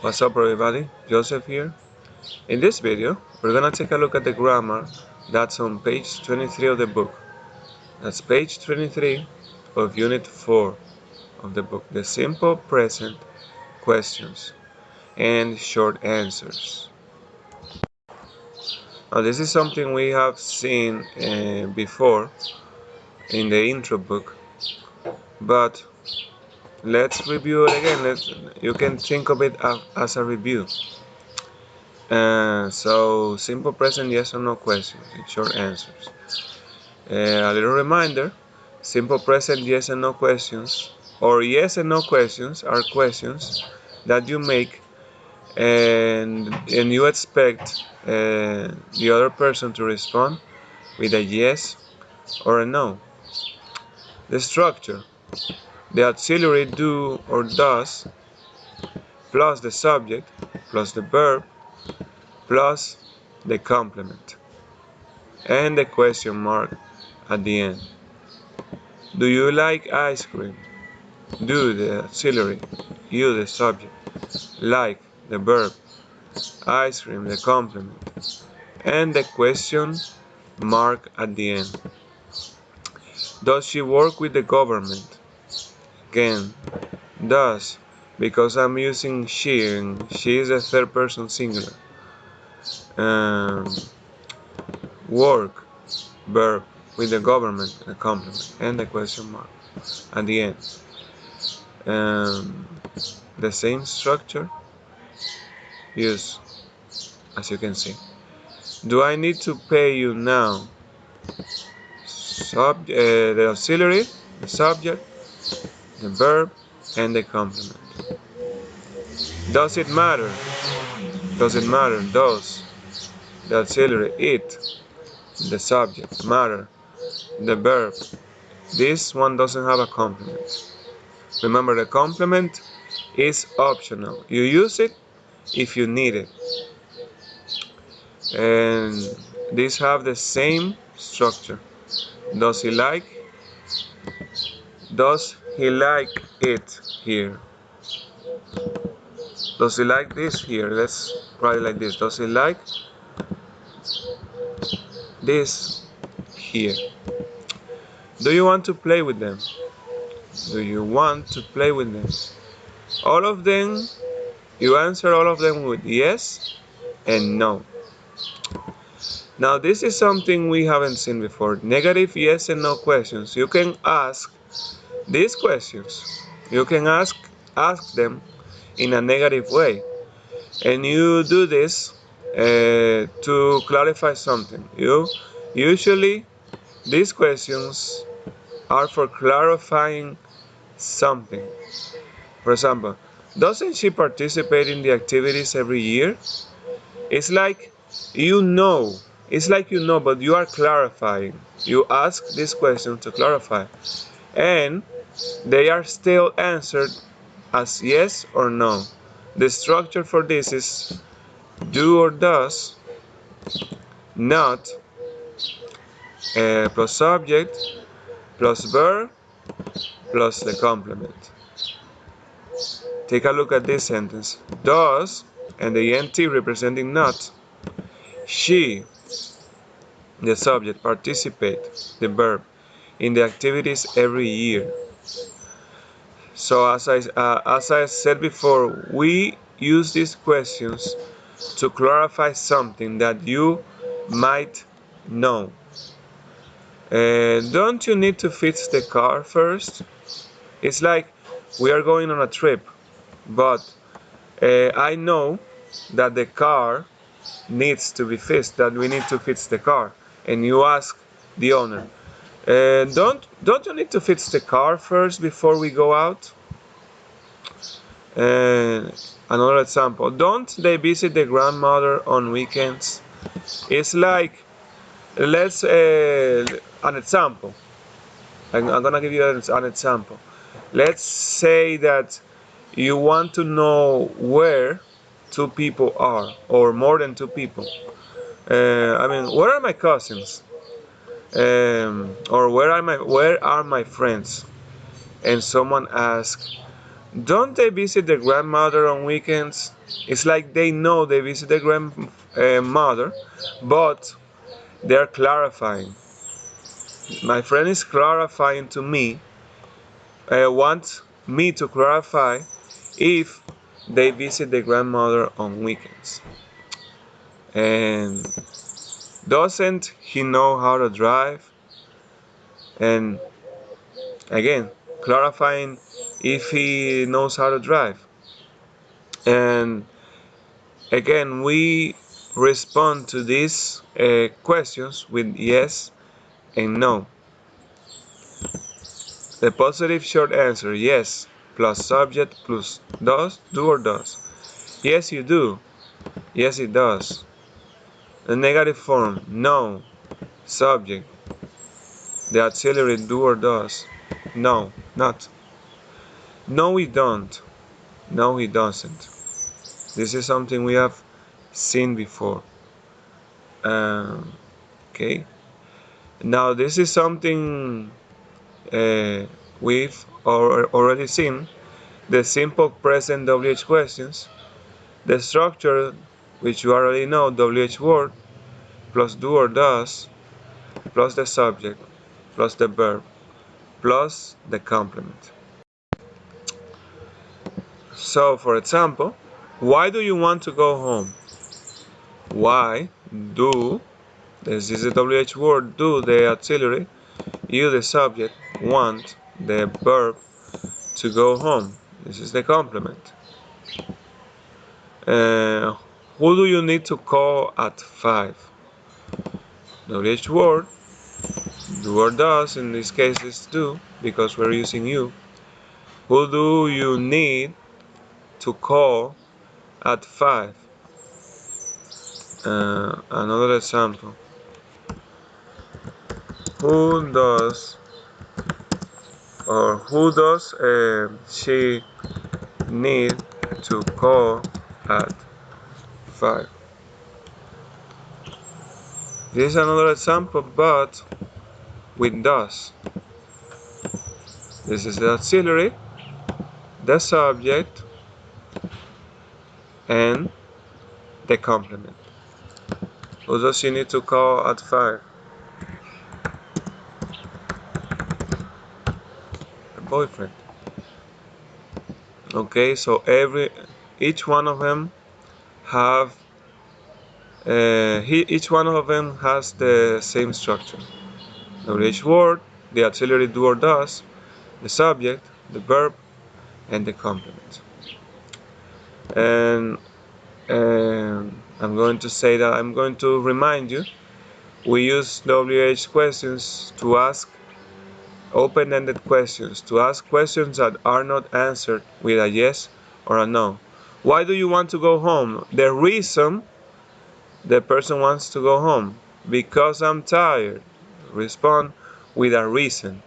What's up everybody, Joseph here. In this video, we're gonna take a look at the grammar that's on page 23 of the book. That's page 23 of unit 4 of the book, the simple present questions and short answers. Now this is something we have seen before in the intro book, but let's review it again. You can think of it as a review. So simple present yes or no questions and short answers. A little reminder, simple present yes and no questions or yes and no questions are questions that you make and you expect the other person to respond with a yes or a no. The structure, the auxiliary do or does plus the subject plus the verb plus the complement and the question mark at the end. Do you like ice cream? Do the auxiliary, you the subject, like the verb, ice cream the complement, and the question mark at the end. Does she work with the government? Again, does, because I'm using she and she is a third person singular. Um, work, verb, with the government, the complement, and the question mark at the end. The same structure used, as you can see. Do I need to pay you now? The auxiliary, the subject, the verb, and the complement. Does it matter? Does it matter? Does. The auxiliary, it, the subject, matter, the verb. This one doesn't have a complement. Remember, the complement is optional. You use it if you need it. And these have the same structure. Does he like? Does he like it here? Does he like this here? Let's write it like this. Does he like this here? Do you want to play with them? Do you want to play with them? All of them, you answer all of them with yes and no. Now this is something we haven't seen before. Negative yes and no questions. You can ask these questions. You can ask them in a negative way. And you do this to clarify something. Usually these questions are for clarifying something. For example, doesn't she participate in the activities every year? It's like you know. It's like you know, but you are clarifying. You ask this question to clarify. And they are still answered as yes or no. The structure for this is do or does, not, plus subject, plus verb, plus the complement. Take a look at this sentence. Does, and the ent representing not. She, the subject, participate, the verb, in the activities every year. So as I said before, we use these questions to clarify something that you might know. Don't you need to fix the car first? It's like we are going on a trip, but I know that the car needs to be fixed, that we need to fix the car. And you ask the owner, don't you need to fix the car first before we go out? Another example, don't they visit the grandmother on weekends? It's like, let's an example. I'm gonna give you an example. Let's say that you want to know where two people are, or more than two people. Where are my cousins? Or where are my friends? And someone asks, Don't they visit their grandmother on weekends? It's like they know they visit their grandmother, but they're clarifying. My friend is clarifying to me, wants me to clarify if they visit their grandmother on weekends. And doesn't he know how to drive? And again, clarifying if he knows how to drive. And again, we respond to these questions with yes and no. The positive short answer, yes, plus subject plus does, do or does. Yes, you do. Yes, it does. The negative form, no, subject. The auxiliary, do or does. No, not. No, we don't. No, he doesn't. This is something we have seen before. Um, okay. Now, this is something uh, we've already seen. The simple present WH questions. The structure, which you already know, WH word, plus do or does, plus the subject, plus the verb, plus the complement. So, for example, why do you want to go home? Why do, this is the WH word, do the auxiliary, you the subject, want the verb to go home. This is the complement. Uh, who do you need to call at 5? WH word, do or does, in this case is do, because we're using you. Who do you need to call at 5? Another example. Who does she need to call at 5? This is another example, but with does. This is the auxiliary, the subject, and the complement. Who does she need to call at 5? Her boyfriend. Okay, so each one of them have each one of them has the same structure. WH word, the auxiliary do or does, the subject, the verb, and the complement. And I'm going to say that I'm going to remind you, we use WH questions to ask open-ended questions, to ask questions that are not answered with a yes or a no. Why do you want to go home? The reason the person wants to go home. Because I'm tired. Respond with a reason.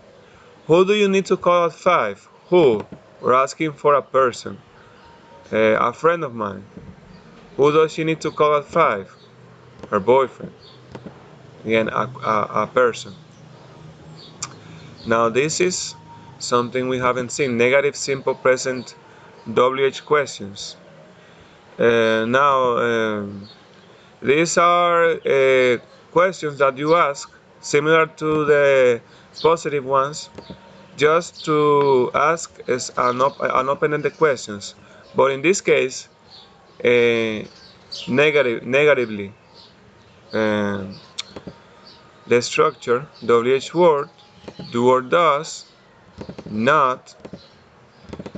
Who do you need to call at 5? Who? We're asking for a person. A friend of mine. Who does she need to call at 5? Her boyfriend. Again, a person. Now this is something we haven't seen. Negative simple present WH questions. Now these are questions that you ask similar to the positive ones, just to ask as an open-ended questions, but in this case negatively. Um, the structure WH word, do or does, not,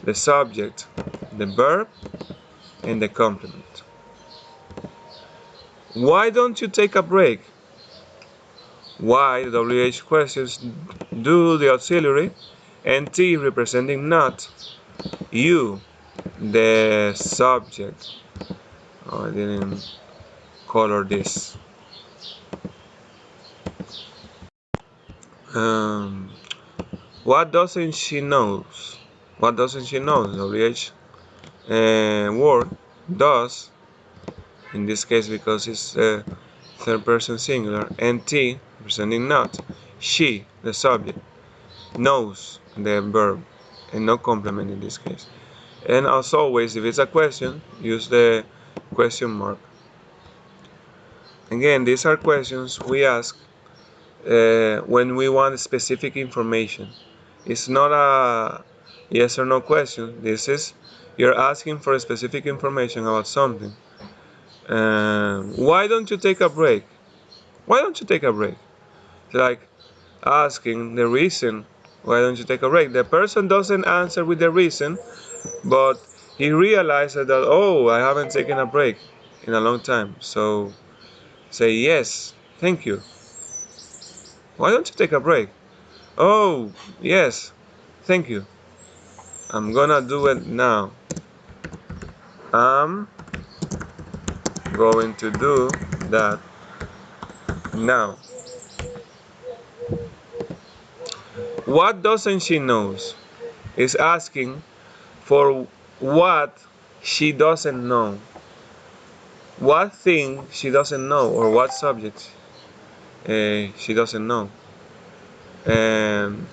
the subject, the verb, and the complement. Why don't you take a break? Why, the WH questions, do the auxiliary, and T representing not, you the subject. Oh, I didn't color this. Um, what doesn't she knows? What doesn't she know? WH word does, in this case because it's third person singular, and T representing not. She, the subject, knows the verb, and no complement in this case. And as always, if it's a question, use the question mark. Again, these are questions we ask when we want specific information. It's not a yes or no question. This is you're asking for specific information about something. Why don't you take a break? Why don't you take a break? Like asking the reason. Why don't you take a break? The person doesn't answer with the reason, but he realizes that, oh, I haven't taken a break in a long time. So say yes, thank you. Why don't you take a break? Oh, yes, thank you. I'm gonna do it now. I'm going to do that now. What doesn't she knows? Is asking for what she doesn't know. What thing she doesn't know or what subject she doesn't know. Um,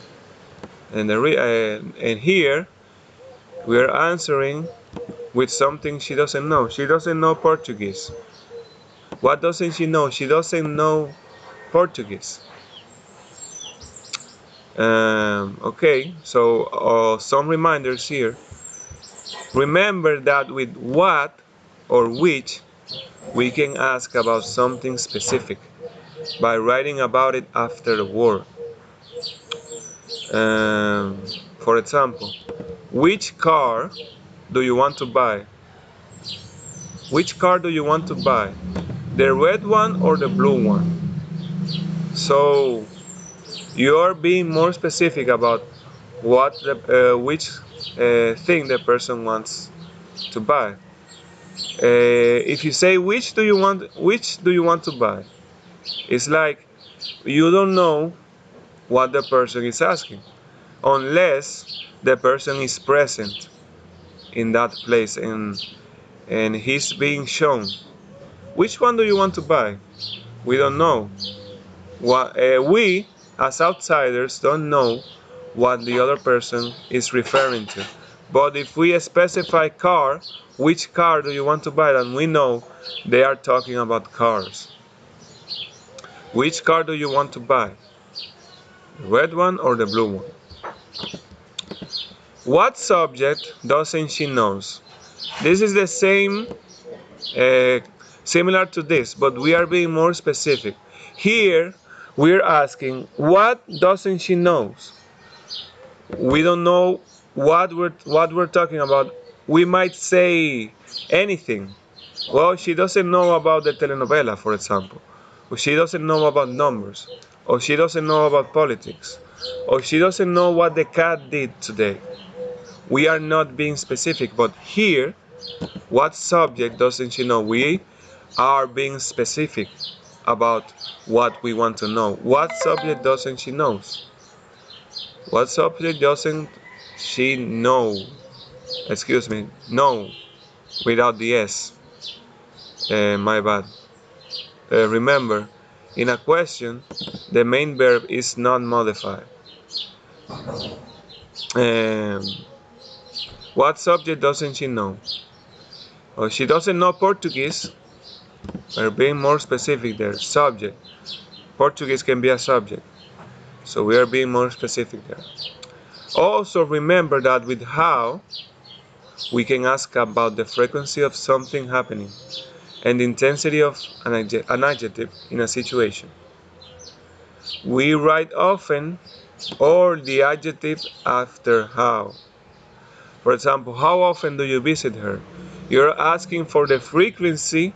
and here we are answering with something she doesn't know. She doesn't know Portuguese. What doesn't she know? She doesn't know Portuguese. Okay, so some reminders here. Remember that with what or which we can ask about something specific by writing about it after the word. Um, for example, which car do you want to buy? Which car do you want to buy? The red one or the blue one? So you're being more specific about which thing the person wants to buy. If you say which do you want to buy, it's like you don't know what the person is asking unless the person is present in that place and he's being shown. Which one do you want to buy? We don't know. We as outsiders don't know what the other person is referring to. But if we specify car, which car do you want to buy? Then we know they are talking about cars. Which car do you want to buy? The red one or the blue one? What subject doesn't she knows? This is the same, uh, similar to this, but we are being more specific. Here, we're asking, what doesn't she knows? We don't know what we're talking about. We might say anything. Well, she doesn't know about the telenovela, for example. Or she doesn't know about numbers. Or she doesn't know about politics. Or she doesn't know what the cat did today. We are not being specific, but here, what subject doesn't she know? We are being specific about what we want to know. What subject doesn't she know? What subject doesn't she know? Excuse me, no, without the S. My bad. Remember, in a question, the main verb is not modified. Um, what subject doesn't she know? Well, she doesn't know Portuguese. We're being more specific there. Subject. Portuguese can be a subject. So we are being more specific there. Also remember that with how, we can ask about the frequency of something happening and the intensity of an adjective in a situation. We write often or the adjective after how. For example, how often do you visit her? You're asking for the frequency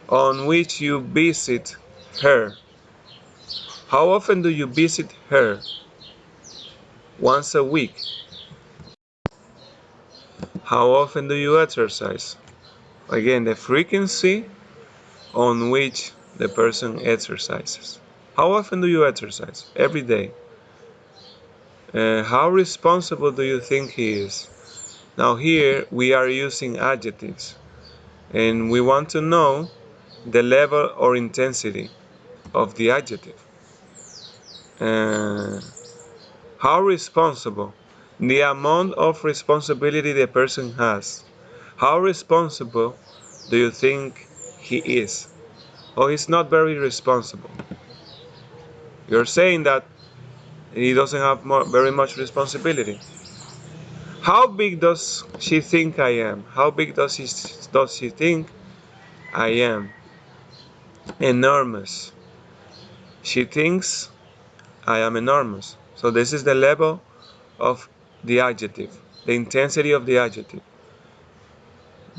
on which you visit her. How often do you visit her? Once a week. How often do you exercise? Again, the frequency on which the person exercises. How often do you exercise? Every day. How responsible do you think he is? Now here we are using adjectives and we want to know the level or intensity of the adjective. How responsible? The amount of responsibility the person has. How responsible do you think he is? Oh, he's not very responsible. You're saying that he doesn't have very much responsibility. How big does she think I am? How big does she think I am? Enormous. She thinks I am enormous. So this is the level of the adjective, the intensity of the adjective.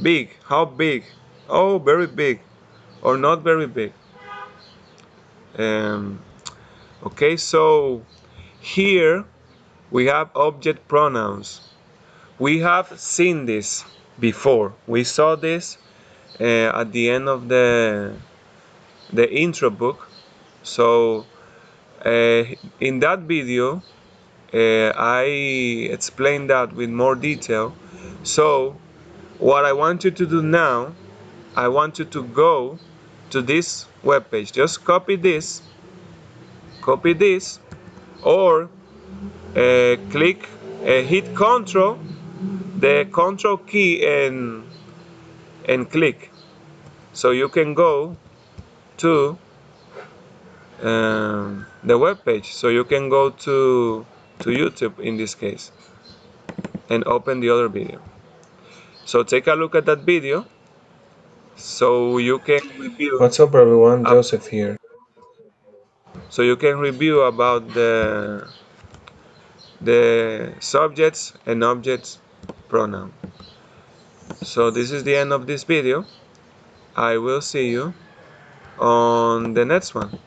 Big. How big? Oh, very big, or not very big. Um, okay, so here we have object pronouns. We have seen this before. We saw this at the end of the intro book. So in that video, I explained that with more detail. So what I want you to do now, I want you to go to this webpage. Just copy this, or hit Control, the Control key, and click. So you can go to the web page. So you can go to YouTube in this case and open the other video. So take a look at that video so you can review. What's up, everyone? Joseph here. So you can review about the subjects and objects pronoun. So this is the end of this video. I will see you on the next one.